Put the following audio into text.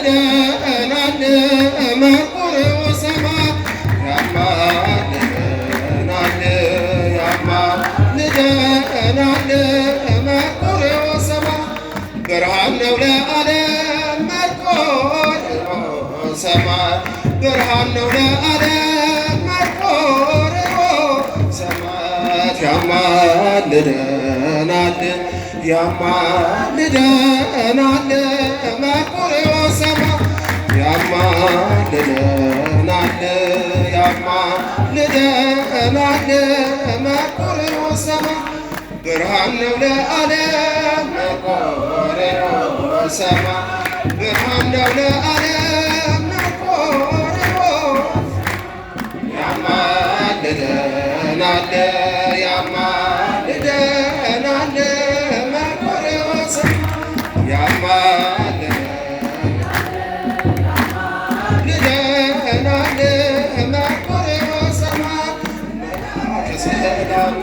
ያማልደናል መርቆሬዎስ ሰማይ ያማልደናል ያማልደናል መርቆሬዎስ ሰማይ ብርሃን ነው ለዓለም መርቆሬዎስ ሰማይ ብርሃን ነው ለዓለም መርቆሬዎስ ሰማይ ያማልደናል ያማልደናል መርቆሬዎስ ሰማይ ያማልደናል ያማልደናል መርቆሬዎስ ሰማይ ብርሃን ነው ለዓለም መርቆሬዎስ ሰማይ ብርሃን ነው ለዓለም መርቆሬዎስ ያማልደናል ያማልደናል መርቆሬዎስ ሰማይ ያማልደናል መርቆሬዎስ ሰማይ ሰላም